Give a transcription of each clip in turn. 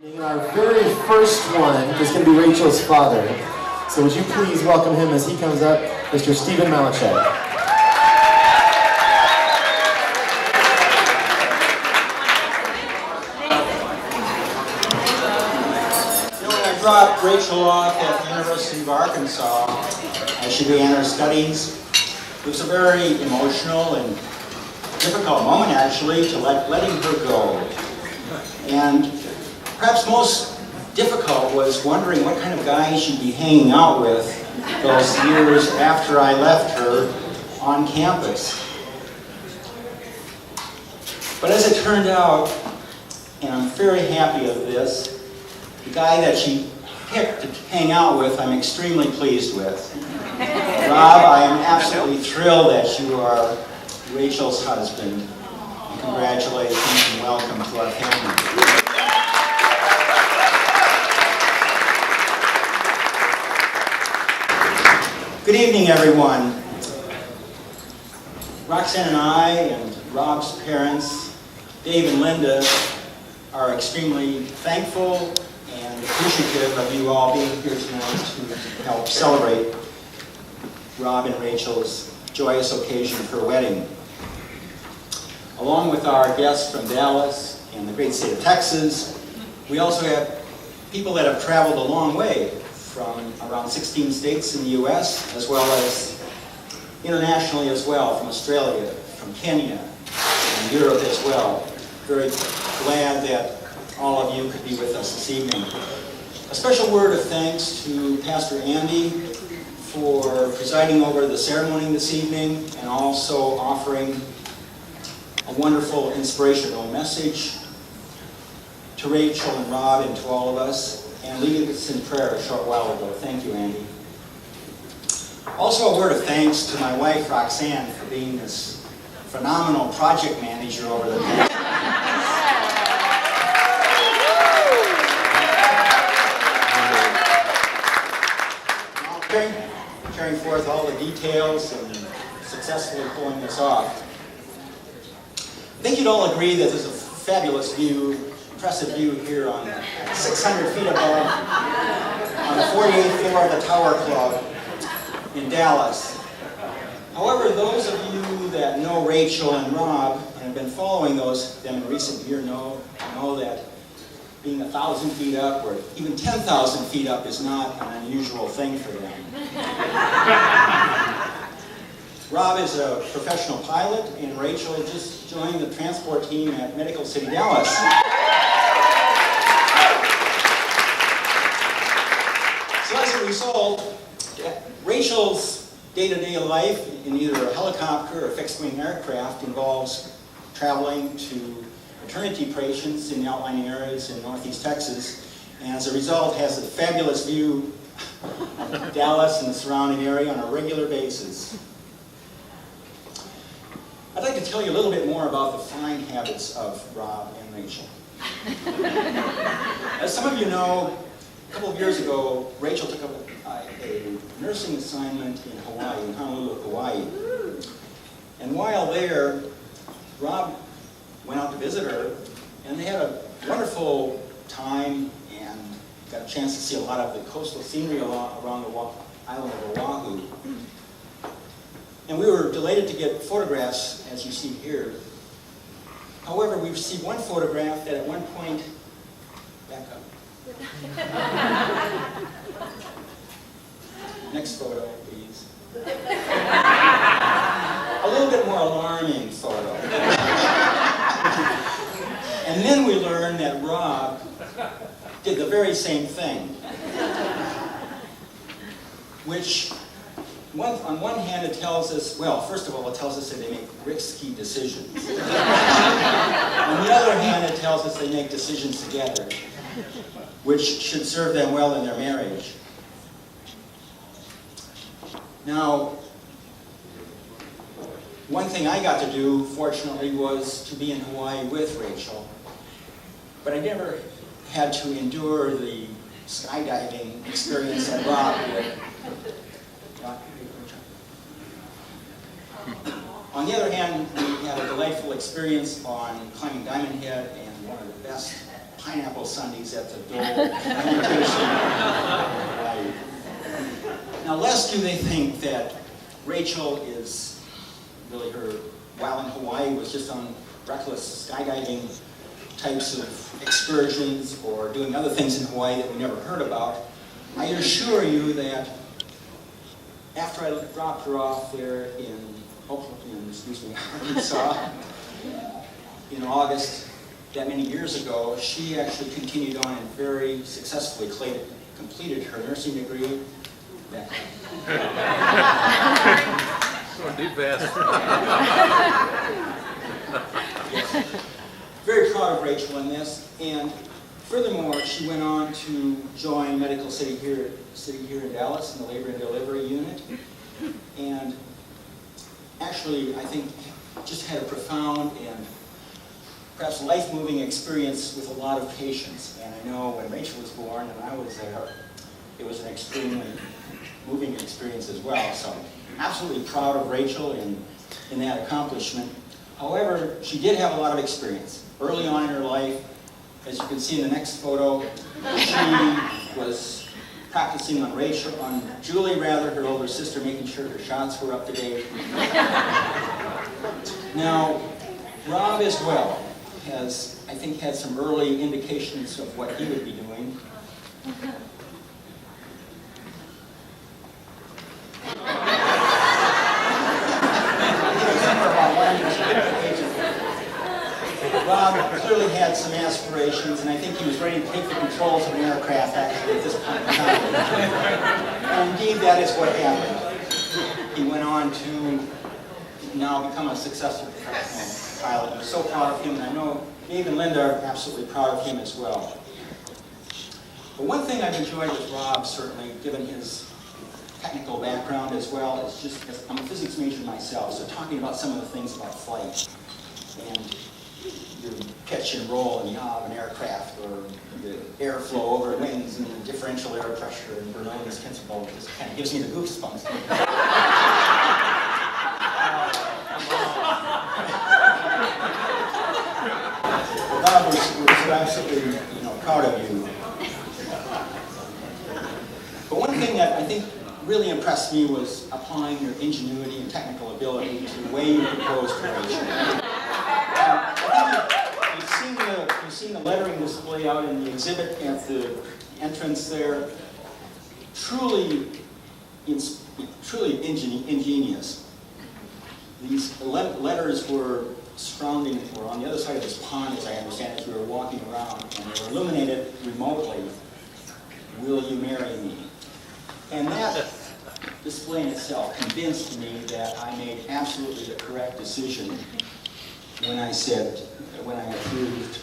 And our very first one is going to be Rachel's father. So would you please welcome him as he comes up, Mr. Stephen Malachek. When I dropped Rachel off at the University of Arkansas as she began her studies, it was a very emotional and difficult moment, actually, to letting her go. And perhaps most difficult was wondering what kind of guys she'd be hanging out with those years after I left her on campus. But as it turned out, and I'm very happy of this, the guy that she picked to hang out with, I'm extremely pleased with. Rob, I am absolutely thrilled that you are Rachel's husband. And congratulations and welcome to our family. Good evening, everyone. Roxanne and I and Rob's parents, Dave and Linda, are extremely thankful and appreciative of you all being here tonight to help celebrate Rob and Rachel's joyous occasion of her wedding. Along with our guests from Dallas and the great state of Texas, we also have people that have traveled a long way from around 16 states in the U.S., as well as internationally as well, from Australia, from Kenya, and Europe as well. Very glad that all of you could be with us this evening. A special word of thanks to Pastor Andy for presiding over the ceremony this evening and also offering a wonderful inspirational message to Rachel and Rob and to all of us, and leading us in prayer a short while ago. Thank you, Andy. Also a word of thanks to my wife, Roxanne, for being this phenomenal project manager over the past. Carrying forth all the details and successfully pulling this off. I think you'd all agree that there's a fabulous view, impressive view here on 600 feet above on the 48th floor of the Tower Club in Dallas. However, those of you that know Rachel and Rob and have been following them in recent years know that being 1,000 feet up or even 10,000 feet up is not an unusual thing for them. Rob is a professional pilot, and Rachel just joined the transport team at Medical City, Dallas. So as a result, Rachel's day-to-day life in either a helicopter or fixed-wing aircraft involves traveling to maternity patients in the outlying areas in northeast Texas, and as a result has a fabulous view of Dallas and the surrounding area on a regular basis. I'd like to tell you a little bit more about the fine habits of Rob and Rachel. As some of you know, a couple of years ago, Rachel took up a nursing assignment in Hawaii, in Honolulu, Hawaii. And while there, Rob went out to visit her, and they had a wonderful time and got a chance to see a lot of the coastal scenery around the island of Oahu. And we were delighted to get photographs, as you see here. However, we received one photograph that at one point, back up. Next photo, please. A little bit more alarming photo. And then we learned that Rob did the very same thing, which on one hand it tells us, well, first of all, it tells us that they make risky decisions. On the other hand, it tells us they make decisions together, which should serve them well in their marriage. Now, one thing I got to do, fortunately, was to be in Hawaii with Rachel, but I never had to endure the skydiving experience that Rob did. On the other hand, we had a delightful experience on climbing Diamond Head and one of the best pineapple sundaes at the Dole invitation. Now, lest do they think that Rachel is really her, while in Hawaii, was just on reckless skydiving types of excursions or doing other things in Hawaii that we never heard about. I assure you that after I dropped her off there in Arkansas in August, that many years ago, she actually continued on and very successfully completed her nursing degree. Going too fast. Yes. Very proud of Rachel in this, and furthermore, she went on to join Medical City here in Dallas in the Labor and Delivery Unit, and actually, I think, just had a profound and perhaps life-moving experience with a lot of patients. And I know when Rachel was born and I was there, it was an extremely moving experience as well. So absolutely proud of Rachel in that accomplishment. However, she did have a lot of experience. Early on in her life, as you can see in the next photo, she was practicing on Julie, her older sister, making sure her shots were up to date. Now, Rob as well has, I think, had some early indications of what he would be doing. Rob clearly had some aspirations, and I think he was ready to take the controls of an aircraft actually at this point in time. And indeed, that is what happened. He went on to now become a successful professional pilot. I'm so proud of him, and I know Dave and Linda are absolutely proud of him as well. But one thing I've enjoyed with Rob, certainly, given his technical background as well, is just, I'm a physics major myself, so talking about some of the things about flight and your pitch and roll and yaw of an aircraft, or the airflow over wings and the differential air pressure and Bernoulli's principle, just kind of gives me the goosebumps. Rob was absolutely proud of you. But one thing that I think really impressed me was applying your ingenuity and technical ability to the way you proposed to Rachel. You've seen the lettering display out in the exhibit at the entrance there. Truly ingenious. These letters were surrounding, or on the other side of this pond, as I understand it, as we were walking around, and they were illuminated remotely. Will you marry me? And that display in itself convinced me that I made absolutely the correct decision when I approved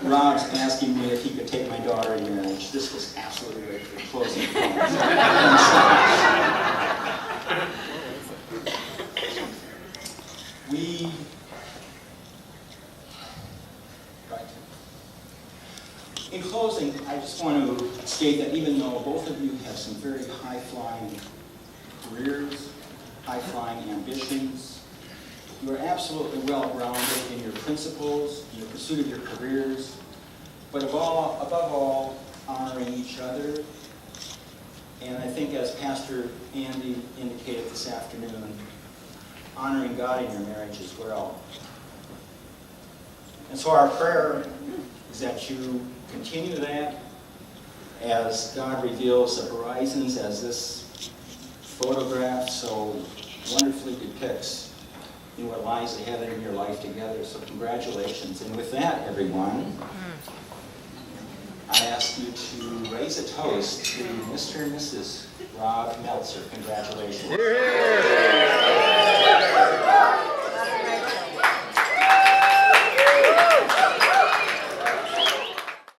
Rob's asking me if he could take my daughter in marriage. This was absolutely the closing point. In closing, I just want to state that even though both of you have some very high-flying careers, high-flying ambitions, you are absolutely well-grounded in your principles, in the pursuit of your careers, but above all, honoring each other. And I think, as Pastor Andy indicated this afternoon, honoring God in your marriage as well. And so our prayer is that you continue that as God reveals the horizons, as this photograph so wonderfully depicts what lies ahead in your life together. So congratulations. And with that, everyone, I ask you to raise a toast to Mr. and Mrs. Rob Meltzer. Congratulations.